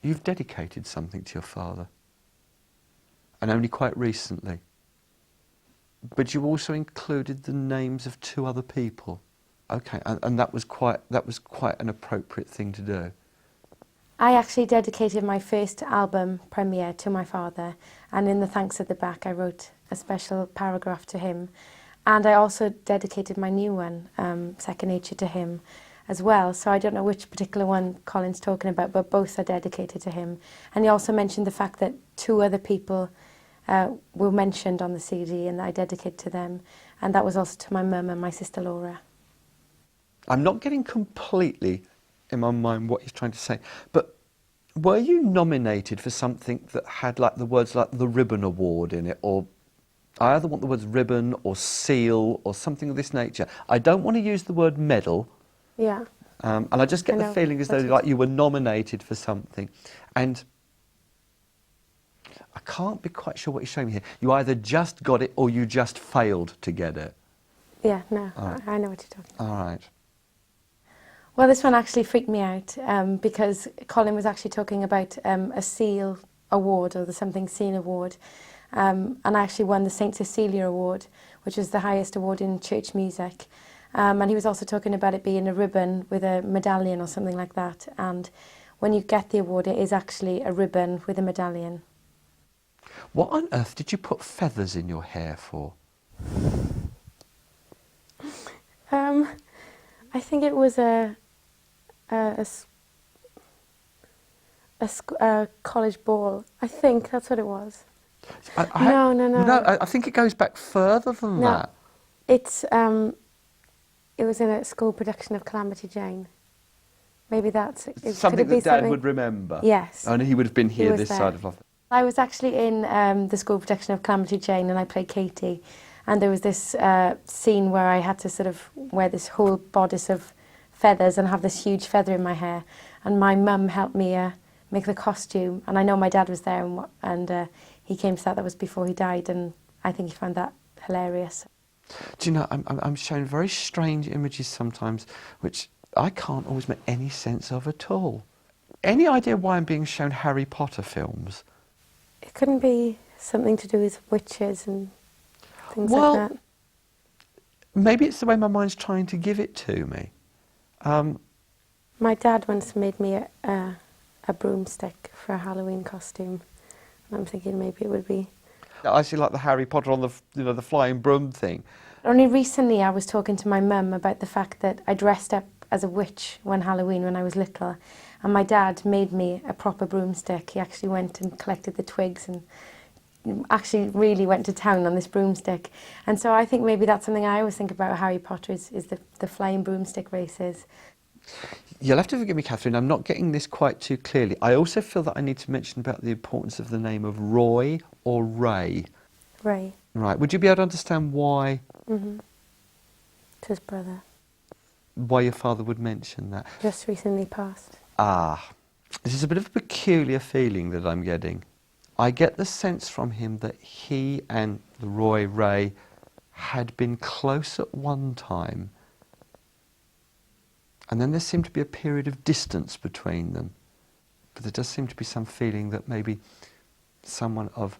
You've dedicated something to your father, and only quite recently. But you also included the names of 2 other people. Okay, and that was quite an appropriate thing to do. I actually dedicated my first album premiere to my father, and in the thanks at the back I wrote a special paragraph to him. And I also dedicated my new one, Second Nature, to him as well. So I don't know which particular one Colin's talking about, but both are dedicated to him. And he also mentioned the fact that 2 other people were mentioned on the CD and that I dedicated to them. And that was also to my mum and my sister Laura. I'm not getting completely in my mind what he's trying to say, but were you nominated for something that had like the words like the Ribbon Award in it, or I either want the words ribbon or seal or something of this nature? I don't want to use the word medal. Yeah. And I just get the feeling as though like you were nominated for something. And I can't be quite sure what you're showing me here. You either just got it or you just failed to get it. Yeah, no, I know what you're talking about. All right. Well, this one actually freaked me out because Colin was actually talking about a seal award, or the something seal award. And I actually won the St. Cecilia Award, which is the highest award in church music. And he was also talking about it being a ribbon with a medallion or something like that. And when you get the award, it is actually a ribbon with a medallion. What on earth did you put feathers in your hair for? I think it was a college ball. I think that's what it was. No. No, I think it goes back further than that. It's it was in a school production of Calamity Jane. Maybe that's it. Something that Dad would remember. Yes. And he would have been here this side of life. I was actually in the school production of Calamity Jane, and I played Katie. And there was this scene where I had to sort of wear this whole bodice of feathers and have this huge feather in my hair. And my mum helped me make the costume. And I know my dad was there, and he came to that. That was before he died, and I think he found that hilarious. Do you know, I'm shown very strange images sometimes, which I can't always make any sense of at all. Any idea why I'm being shown Harry Potter films? It couldn't be something to do with witches and things well, like that. Maybe it's the way my mind's trying to give it to me. My dad once made me a broomstick for a Halloween costume. And I'm thinking maybe it would be... I see like the Harry Potter on the flying broom thing. Only recently I was talking to my mum about the fact that I dressed up as a witch one Halloween when I was little, and my dad made me a proper broomstick. He actually went and collected the twigs and actually really went to town on this broomstick. And so I think maybe that's something I always think about Harry Potter is the flying broomstick races. You'll have to forgive me, Catherine, I'm not getting this quite too clearly. I also feel that I need to mention about the importance of the name of Roy or Ray. Ray. Right, would you be able to understand why? Mm-hmm. It's his brother. Why your father would mention that? Just recently passed. Ah, this is a bit of a peculiar feeling that I'm getting. I get the sense from him that he and the Roy Ray had been close at one time, and then there seemed to be a period of distance between them. But there does seem to be some feeling that maybe someone of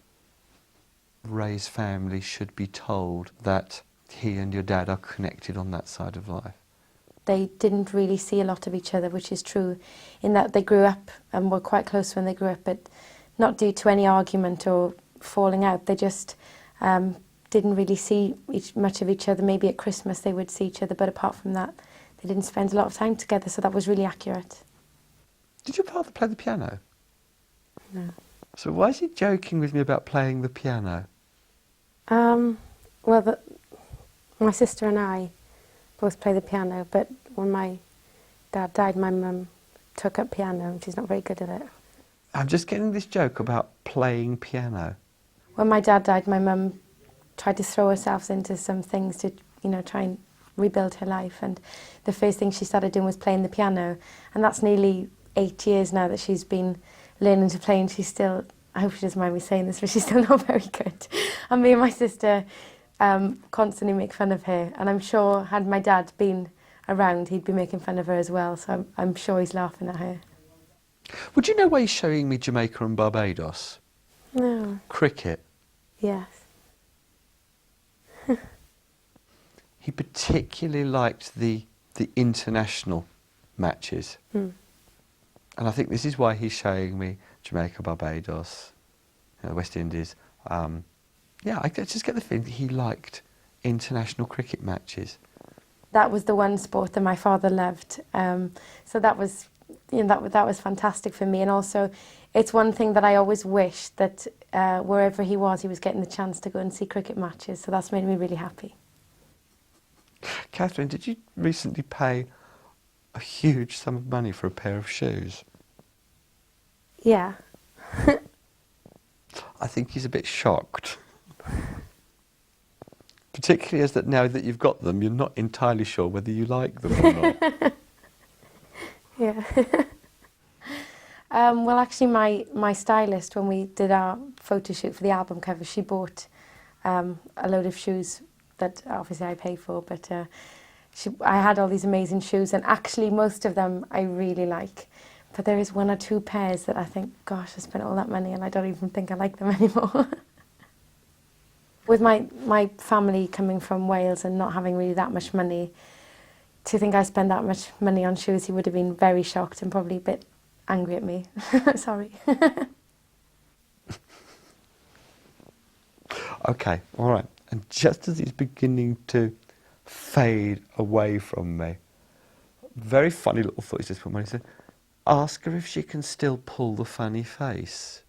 Ray's family should be told that he and your dad are connected on that side of life. They didn't really see a lot of each other, which is true, in that they grew up and were quite close when they grew up, but not due to any argument or falling out. They just didn't really see much of each other. Maybe at Christmas they would see each other, but apart from that, they didn't spend a lot of time together, so that was really accurate. Did your father play the piano? No. So why is he joking with me about playing the piano? Well, my sister and I both play the piano, but when my dad died, my mum took up piano, and she's not very good at it. I'm just getting this joke about playing piano. When my dad died, my mum tried to throw herself into some things to, try and rebuild her life, and the first thing she started doing was playing the piano, and that's nearly 8 years now that she's been learning to play, and she's still, I hope she doesn't mind me saying this, but she's still not very good. And me and my sister constantly make fun of her, and I'm sure had my dad been around, he'd be making fun of her as well, so I'm sure he's laughing at her. Would you know why he's showing me Jamaica and Barbados? No. Cricket. Yes. He particularly liked the international matches. Mm. And I think this is why he's showing me Jamaica, Barbados, West Indies. Yeah, I just get the feeling that he liked international cricket matches. That was the one sport that my father loved. So that was, that was fantastic for me. And also, it's one thing that I always wish that wherever he was getting the chance to go and see cricket matches. So that's made me really happy. Catherine, did you recently pay a huge sum of money for a pair of shoes? Yeah. I think he's a bit shocked. Particularly as that now that you've got them, you're not entirely sure whether you like them or not. Yeah. Well, actually, my stylist, when we did our photo shoot for the album cover, she bought a load of shoes that obviously I paid for, but I had all these amazing shoes, and actually most of them I really like. But there is one or two pairs that I think, gosh, I spent all that money and I don't even think I like them anymore. With my family coming from Wales and not having really that much money, to think I spent that much money on shoes, he would have been very shocked and probably a bit angry at me. Sorry. Okay, all right. And just as he's beginning to fade away from me, very funny little thought he just put when he said, ask her if she can still pull the funny face.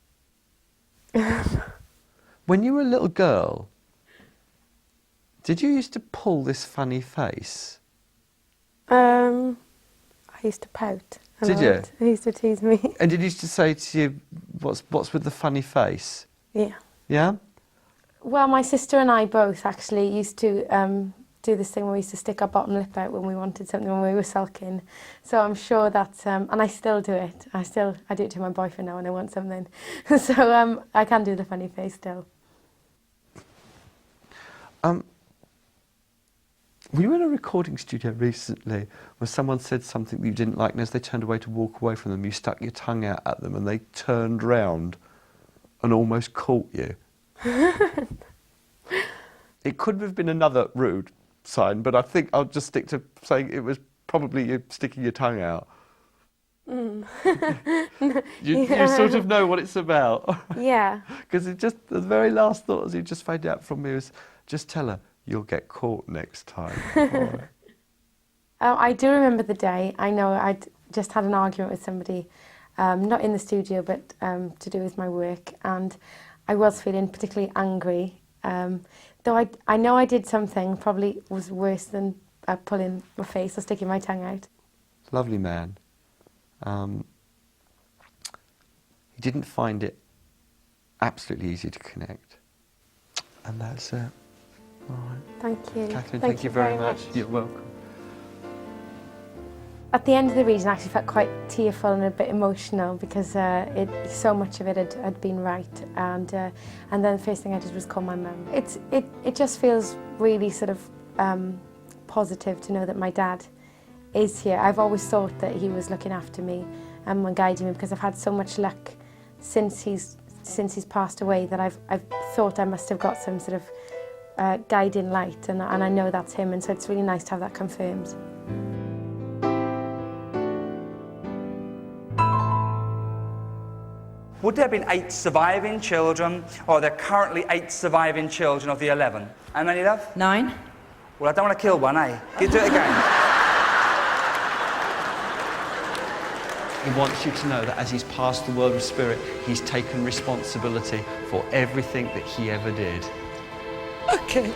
When you were a little girl, did you used to pull this funny face? I used to pout. Did you? He used to tease me. And did he used to say to you, what's with the funny face? Yeah. Yeah? Well, my sister and I both actually used to do this thing where we used to stick our bottom lip out when we wanted something, when we were sulking. So I'm sure that, and I still do it. I do it to my boyfriend now when I want something. So I can do the funny face still. Were you in a recording studio recently where someone said something that you didn't like, and as they turned away to walk away from them, you stuck your tongue out at them and they turned round and almost caught you? It could have been another rude sign, but I think I'll just stick to saying it was probably you sticking your tongue out. Mm. You sort of know what it's about. Yeah. Because it just, the very last thought as you just found out from me was, just tell her you'll get caught next time. All right. I do remember the day. I know I'd just had an argument with somebody, not in the studio, but to do with my work, and I was feeling particularly angry. Though I know I did something probably was worse than pulling my face or sticking my tongue out. Lovely man. He didn't find it absolutely easy to connect. And that's it. All right. Thank you. Catherine, thank you very much. You're welcome. At the end of the reading, I actually felt quite tearful and a bit emotional because so much of it had been right, and then the first thing I did was call my mum. It just feels really sort of positive to know that my dad is here. I've always thought that he was looking after me and guiding me, because I've had so much luck since he's passed away that I've thought I must have got some sort of guiding light, and I know that's him, and so it's really nice to have that confirmed. Would there have been 8 surviving children, or are there currently 8 surviving children of the 11? How many, love? 9. Well, I don't want to kill one, eh? Can you do it again? He wants you to know that as he's passed the world of spirit, he's taken responsibility for everything that he ever did. Okay.